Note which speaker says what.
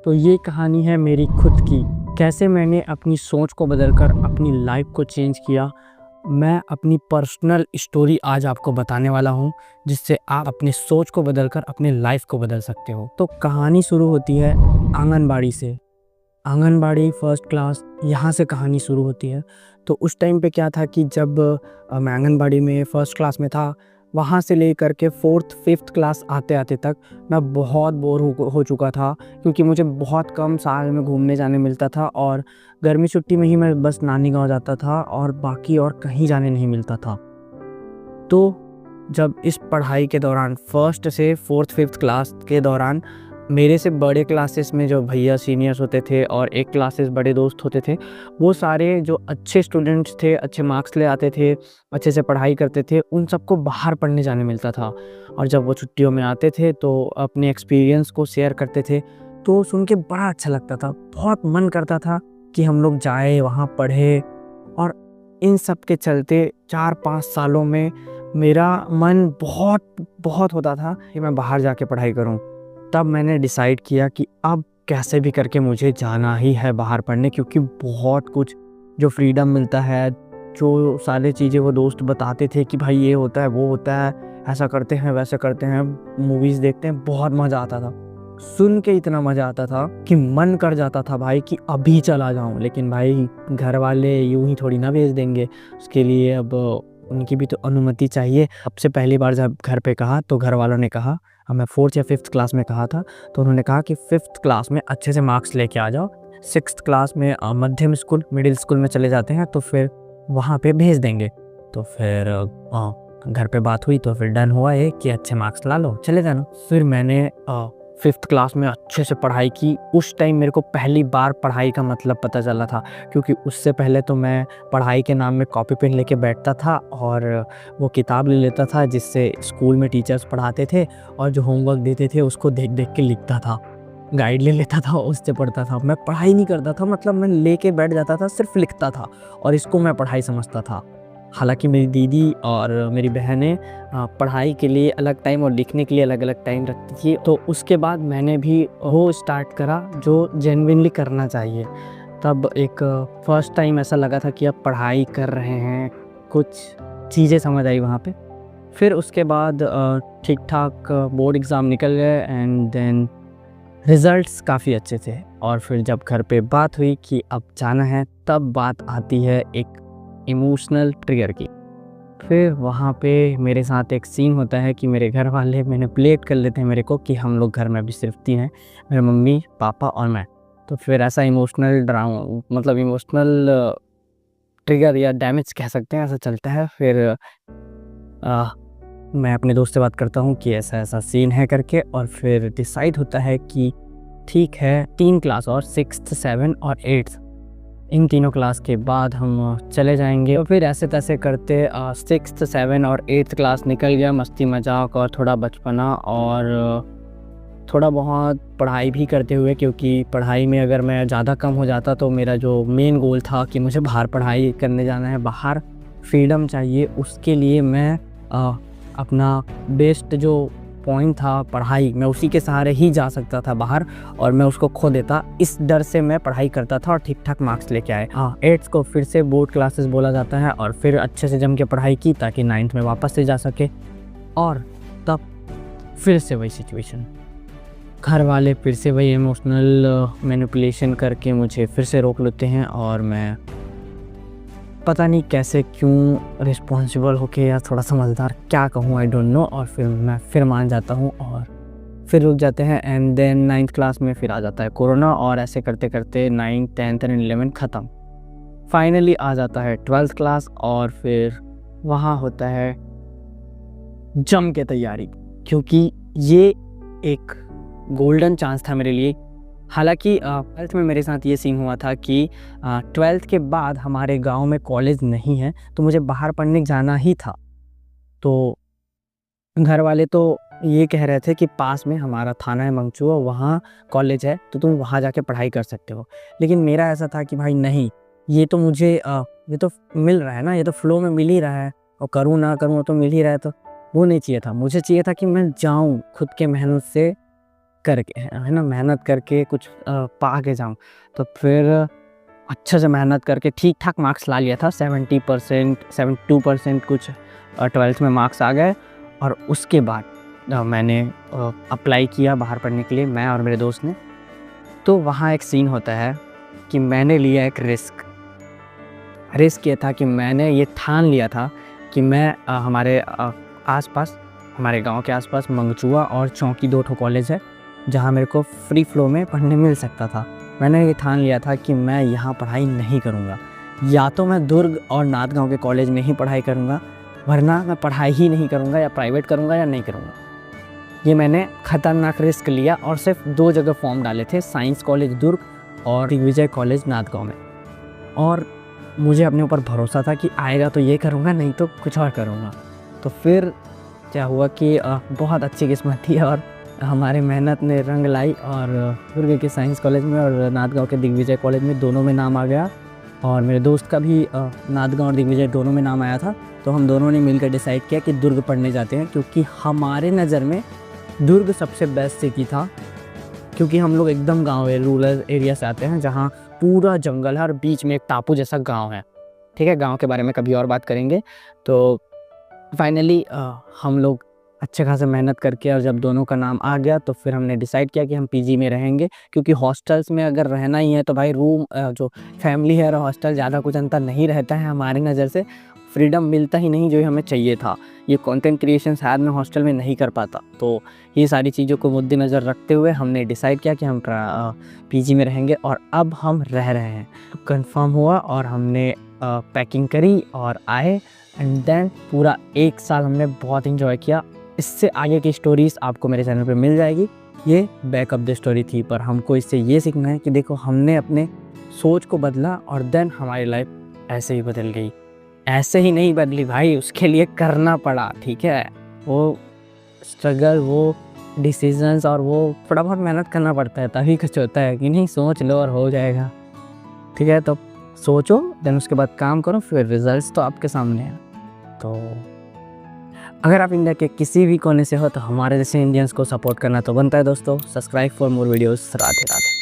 Speaker 1: तो ये कहानी है मेरी खुद की, कैसे मैंने अपनी सोच को बदलकर अपनी लाइफ को चेंज किया। मैं अपनी पर्सनल स्टोरी आज आपको बताने वाला हूँ, जिससे आप अपनी सोच को बदलकर अपने लाइफ को बदल सकते हो। तो कहानी शुरू होती है आंगनबाड़ी से। आंगनबाड़ी फर्स्ट क्लास, यहाँ से कहानी शुरू होती है। तो उस टाइम पे क्या था कि जब मैं आंगनबाड़ी में फर्स्ट क्लास में था, वहाँ से लेकर के फोर्थ फिफ्थ क्लास आते आते तक मैं बहुत बोर हो चुका था, क्योंकि मुझे बहुत कम साल में घूमने जाने मिलता था और गर्मी छुट्टी में ही मैं बस नानी गांव जाता था और बाकी और कहीं जाने नहीं मिलता था। तो जब इस पढ़ाई के दौरान फर्स्ट से फोर्थ फिफ्थ क्लास के दौरान मेरे से बड़े क्लासेस में जो भैया सीनियर्स होते थे और एक क्लासेस बड़े दोस्त होते थे, वो सारे जो अच्छे स्टूडेंट्स थे, अच्छे मार्क्स ले आते थे, अच्छे से पढ़ाई करते थे, उन सबको बाहर पढ़ने जाने मिलता था। और जब वो छुट्टियों में आते थे तो अपने एक्सपीरियंस को शेयर करते थे, तो सुन के बड़ा अच्छा लगता था। बहुत मन करता था कि हम लोग जाए वहाँ पढ़े। और इन सब के चलते 4-5 सालों में मेरा मन बहुत होता था कि मैं बाहर जाके पढ़ाई करूं। तब मैंने डिसाइड किया कि अब कैसे भी करके मुझे जाना ही है बाहर पढ़ने, क्योंकि बहुत कुछ जो फ्रीडम मिलता है, जो सारी चीज़ें वो दोस्त बताते थे कि भाई ये होता है, वो होता है, ऐसा करते हैं, वैसा करते हैं, मूवीज़ देखते हैं, बहुत मज़ा आता था। सुन के इतना मज़ा आता था कि मन कर जाता था भाई कि अभी चला जाऊं। लेकिन भाई घर वाले यूं ही थोड़ी ना भेज देंगे, उसके लिए अब उनकी भी तो अनुमति चाहिए। सबसे पहली बार जब घर पे कहा तो घर वालों ने कहा, अब मैं फोर्थ या फिफ्थ क्लास में कहा था, तो उन्होंने कहा कि फिफ्थ क्लास में अच्छे से मार्क्स लेके आ जाओ, सिक्स्थ क्लास में मध्यम स्कूल मिडिल स्कूल में चले जाते हैं तो फिर वहाँ पे भेज देंगे। तो फिर घर पे बात हुई तो फिर डन हुआ है कि अच्छे मार्क्स ला लो, चले जाना। फिर मैंने फिफ्थ क्लास में अच्छे से पढ़ाई की। उस टाइम मेरे को पहली बार पढ़ाई का मतलब पता चला था, क्योंकि उससे पहले तो मैं पढ़ाई के नाम में कॉपी पेन लेके बैठता था और वो किताब ले लेता था जिससे स्कूल में टीचर्स पढ़ाते थे, और जो होमवर्क देते थे उसको देख देख के लिखता था, गाइड ले लेता था, उससे पढ़ता था। मैं पढ़ाई नहीं करता था, मतलब मैं लेके बैठ जाता था, सिर्फ लिखता था और इसको मैं पढ़ाई समझता था। हालांकि मेरी दीदी और मेरी बहनें पढ़ाई के लिए अलग टाइम और लिखने के लिए अलग अलग टाइम रखती थी। तो उसके बाद मैंने भी वो स्टार्ट करा जो जेन्युइनली करना चाहिए। तब एक फर्स्ट टाइम ऐसा लगा था कि अब पढ़ाई कर रहे हैं, कुछ चीज़ें समझ आई वहाँ पे। फिर उसके बाद ठीक ठाक बोर्ड एग्ज़ाम निकल गए एंड देन रिज़ल्ट्स काफ़ी अच्छे थे। और फिर जब घर पे बात हुई कि अब जाना है, तब बात आती है एक इमोशनल ट्रिगर की। फिर वहाँ पे मेरे साथ एक सीन होता है कि मेरे घर वाले मैनिपुलेट कर लेते हैं मेरे को कि हम लोग घर में अभी सिर्फ 3 हैं, मेरे मम्मी पापा और मैं। तो फिर ऐसा इमोशनल ड्रामा, मतलब इमोशनल ट्रिगर या डैमेज कह सकते हैं, ऐसा चलता है। फिर मैं अपने दोस्त से बात करता हूँ कि ऐसा ऐसा सीन है करके, और फिर डिसाइड होता है कि ठीक है 3 क्लास और 6th 7 और 8th, इन तीनों क्लास के बाद हम चले जाएंगे। और फिर ऐसे तैसे करते 6th 7 और 8th क्लास निकल गया, मस्ती मजाक और थोड़ा बचपना और थोड़ा बहुत पढ़ाई भी करते हुए, क्योंकि पढ़ाई में अगर मैं ज़्यादा कम हो जाता तो मेरा जो मेन गोल था कि मुझे बाहर पढ़ाई करने जाना है, बाहर फ्रीडम चाहिए, उसके लिए मैं अपना बेस्ट जो पॉइंट था पढ़ाई, मैं उसी के सहारे ही जा सकता था बाहर, और मैं उसको खो देता, इस डर से मैं पढ़ाई करता था और ठीक ठाक मार्क्स लेके आए। 8th को फिर से बोर्ड क्लासेस बोला जाता है और फिर अच्छे से जम के पढ़ाई की ताकि 9th में वापस से जा सके। और तब फिर से वही सिचुएशन, घर वाले फिर से वही इमोशनल मैनिपुलेशन करके मुझे फिर से रोक लेते हैं, और मैं पता नहीं कैसे क्यों रिस्पॉन्सिबल होके या थोड़ा समझदार क्या कहूँ, आई डोंट नो, और फिर मैं फिर मान जाता हूँ और फिर रुक जाते हैं। एंड देन 9th क्लास में फिर आ जाता है कोरोना, और ऐसे करते करते 9th 10th एंड 11th ख़त्म। फाइनली आ जाता है 12th क्लास, और फिर वहाँ होता है जम के तैयारी, क्योंकि ये एक गोल्डन चांस था मेरे लिए। हालांकि 12th में मेरे साथ ये सीन हुआ था कि 12th के बाद हमारे गांव में कॉलेज नहीं है, तो मुझे बाहर पढ़ने जाना ही था। तो घर वाले तो ये कह रहे थे कि पास में हमारा थाना है मंगचुआ, वहाँ कॉलेज है, तो तुम वहाँ जाके पढ़ाई कर सकते हो। लेकिन मेरा ऐसा था कि भाई नहीं, ये तो मुझे ये तो मिल रहा है ना, ये तो फ्लो में मिल ही रहा है, और करूँ ना करूँ तो मिल ही रहा है, तो वो नहीं चाहिए था। मुझे चाहिए था कि मैं जाऊँ खुद के मेहनत से करके, है ना, मेहनत करके कुछ पा के जाऊँ। तो फिर अच्छे से मेहनत करके ठीक ठाक मार्क्स ला लिया था, 70%, 72% कुछ 12th में मार्क्स आ गए। और उसके बाद मैंने अप्लाई किया बाहर पढ़ने के लिए, मैं और मेरे दोस्त ने। तो वहाँ एक सीन होता है कि मैंने लिया एक रिस्क ये था कि मैंने ये ठान लिया था कि मैं हमारे आसपास, हमारे गांव के आसपास मंगचुआ और चौकी 2 कॉलेज है जहां मेरे को फ्री फ्लो में पढ़ने मिल सकता था। मैंने ये ठान लिया था कि मैं यहाँ पढ़ाई नहीं करूँगा, या तो मैं दुर्ग और नांदगांव के कॉलेज में ही पढ़ाई करूँगा, वरना मैं पढ़ाई ही नहीं करूँगा, या प्राइवेट करूँगा या नहीं करूँगा। ये मैंने ख़तरनाक रिस्क लिया और सिर्फ 2 जगह फॉर्म डाले थे, साइंस कॉलेज दुर्ग और दिग्विजय कॉलेज नांदगांव में। और मुझे अपने ऊपर भरोसा था कि आएगा तो ये करूँगा, नहीं तो कुछ और करूँगा। तो फिर क्या हुआ कि बहुत अच्छी किस्मत थी और हमारे मेहनत ने रंग लाई, और दुर्ग के साइंस कॉलेज में और नांदगांव के दिग्विजय कॉलेज में दोनों में नाम आ गया। और मेरे दोस्त का भी नांदगांव और दिग्विजय दोनों में नाम आया था। तो हम दोनों ने मिलकर डिसाइड किया कि दुर्ग पढ़ने जाते हैं, क्योंकि हमारे नज़र में दुर्ग सबसे बेस्ट सिटी था, क्योंकि हम लोग एकदम गाँव है, रूरल एरिया से आते हैं जहाँ पूरा जंगल है और बीच में एक टापू जैसा गाँव है। ठीक है, गाँव के बारे में कभी और बात करेंगे। तो फाइनली हम लोग अच्छे खासे मेहनत करके, और जब दोनों का नाम आ गया तो फिर हमने डिसाइड किया कि हम पीजी में रहेंगे, क्योंकि हॉस्टल्स में अगर रहना ही है तो भाई रूम, जो फैमिली है और हॉस्टल ज़्यादा कुछ अंतर नहीं रहता है। हमारी नज़र से फ्रीडम मिलता ही नहीं जो हमें चाहिए था। ये कंटेंट क्रिएशन शायद मैं हॉस्टल में नहीं कर पाता। तो ये सारी चीज़ों को मद्देनज़र रखते हुए हमने डिसाइड किया कि हम पीजी में रहेंगे, और अब हम रह रहे हैं। कंफर्म हुआ और हमने पैकिंग करी और आए, एंड देन पूरा 1 साल हमने बहुत इंजॉय किया। इससे आगे की स्टोरीज़ आपको मेरे चैनल पे मिल जाएगी। ये बैकअप द स्टोरी थी, पर हमको इससे ये सीखना है कि देखो, हमने अपने सोच को बदला और देन हमारी लाइफ ऐसे ही बदल गई। ऐसे ही नहीं बदली भाई, उसके लिए करना पड़ा। ठीक है, वो स्ट्रगल, वो डिसीजंस और वो थोड़ा बहुत मेहनत करना पड़ता है, तभी कुछ होता है कि नहीं। सोच लो और हो जाएगा। ठीक है, तो सोचो, देन उसके बाद काम करो, फिर रिजल्ट्स तो आपके सामने हैं। तो अगर आप इंडिया के किसी भी कोने से हो तो हमारे जैसे इंडियंस को सपोर्ट करना तो बनता है दोस्तों। Subscribe for more videos. Radhe Radhe.